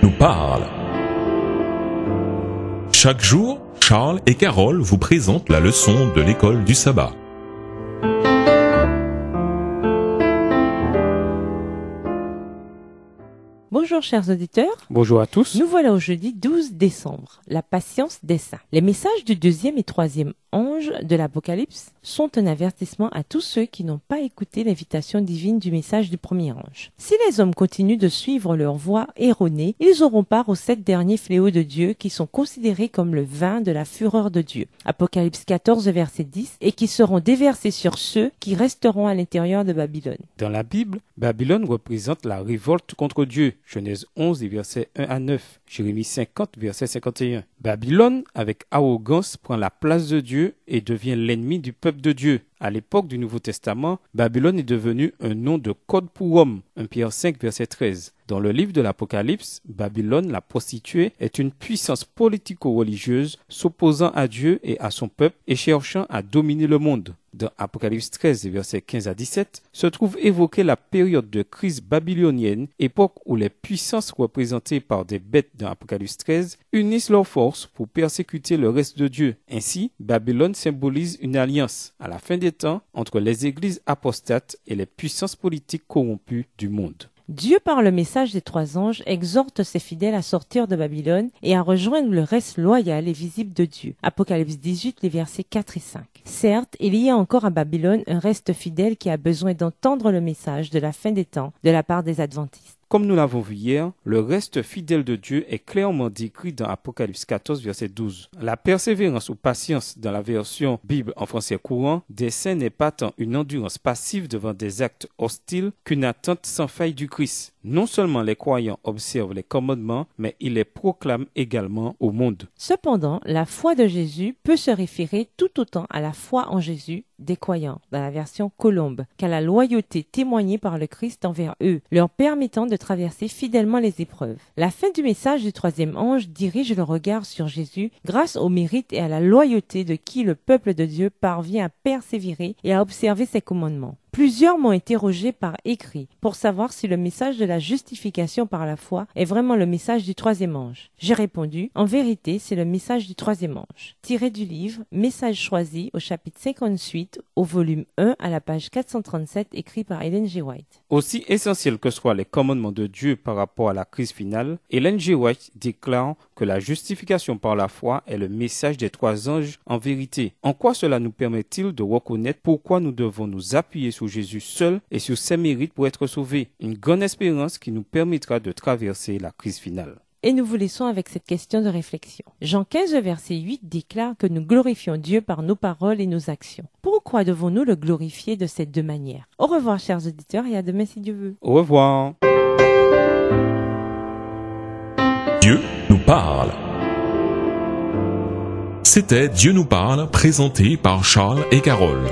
nous parle. Chaque jour, Charles et Carole vous présentent la leçon de l'école du sabbat. Bonjour chers auditeurs. Bonjour à tous. Nous voilà au jeudi 12 décembre, la patience des saints. Les messages du deuxième et troisième ange de l'Apocalypse sont un avertissement à tous ceux qui n'ont pas écouté l'invitation divine du message du premier ange. Si les hommes continuent de suivre leur voie erronée, ils auront part aux 7 derniers fléaux de Dieu qui sont considérés comme le vin de la fureur de Dieu. Apocalypse 14 verset 10, et qui seront déversés sur ceux qui resteront à l'intérieur de Babylone. Dans la Bible, Babylone représente la révolte contre Dieu. Genèse 11, versets 1 à 9. Jérémie 50, verset 51. Babylone, avec arrogance, prend la place de Dieu et devient l'ennemi du peuple de Dieu. À l'époque du Nouveau Testament, Babylone est devenue un nom de code pour homme. 1 Pierre 5, verset 13. Dans le livre de l'Apocalypse, Babylone, la prostituée, est une puissance politico-religieuse s'opposant à Dieu et à son peuple et cherchant à dominer le monde. Dans Apocalypse 13, versets 15 à 17, se trouve évoquée la période de crise babylonienne, époque où les puissances représentées par des bêtes dans Apocalypse 13 unissent leurs forces pour persécuter le reste de Dieu. Ainsi, Babylone symbolise une alliance, à la fin des temps, entre les églises apostates et les puissances politiques corrompues du monde. Dieu, par le message des 3 anges, exhorte ses fidèles à sortir de Babylone et à rejoindre le reste loyal et visible de Dieu. Apocalypse 18, les versets 4 et 5. Certes, il y a encore à Babylone un reste fidèle qui a besoin d'entendre le message de la fin des temps de la part des adventistes. Comme nous l'avons vu hier, le reste fidèle de Dieu est clairement décrit dans Apocalypse 14, verset 12. La persévérance ou patience dans la version Bible en français courant des saints n'est pas tant une endurance passive devant des actes hostiles qu'une attente sans faille du Christ. Non seulement les croyants observent les commandements, mais ils les proclament également au monde. Cependant, la foi de Jésus peut se référer tout autant à la foi en Jésus des croyants, dans la version Colombe, qu'à la loyauté témoignée par le Christ envers eux, leur permettant de traverser fidèlement les épreuves. La fin du message du 3e ange dirige le regard sur Jésus grâce au mérite et à la loyauté de qui le peuple de Dieu parvient à persévérer et à observer ses commandements. Plusieurs m'ont interrogé par écrit pour savoir si le message de la justification par la foi est vraiment le message du 3e ange. J'ai répondu, en vérité, c'est le message du 3e ange. Tiré du livre Message choisi au chapitre 58, au volume 1 à la page 437, écrit par Ellen G. White. Aussi essentiels que soient les commandements de Dieu par rapport à la crise finale, Ellen G. White déclare que la justification par la foi est le message des 3 anges en vérité. En quoi cela nous permet-il de reconnaître pourquoi nous devons nous appuyer sur Jésus seul et sur ses mérites pour être sauvés? Une grande espérance qui nous permettra de traverser la crise finale. Et nous vous laissons avec cette question de réflexion. Jean 15, verset 8 déclare que nous glorifions Dieu par nos paroles et nos actions. Pourquoi devons-nous le glorifier de ces 2 manières? Au revoir chers auditeurs et à demain si Dieu veut. Au revoir. Dieu nous parle. C'était Dieu nous parle, présenté par Charles et Carole.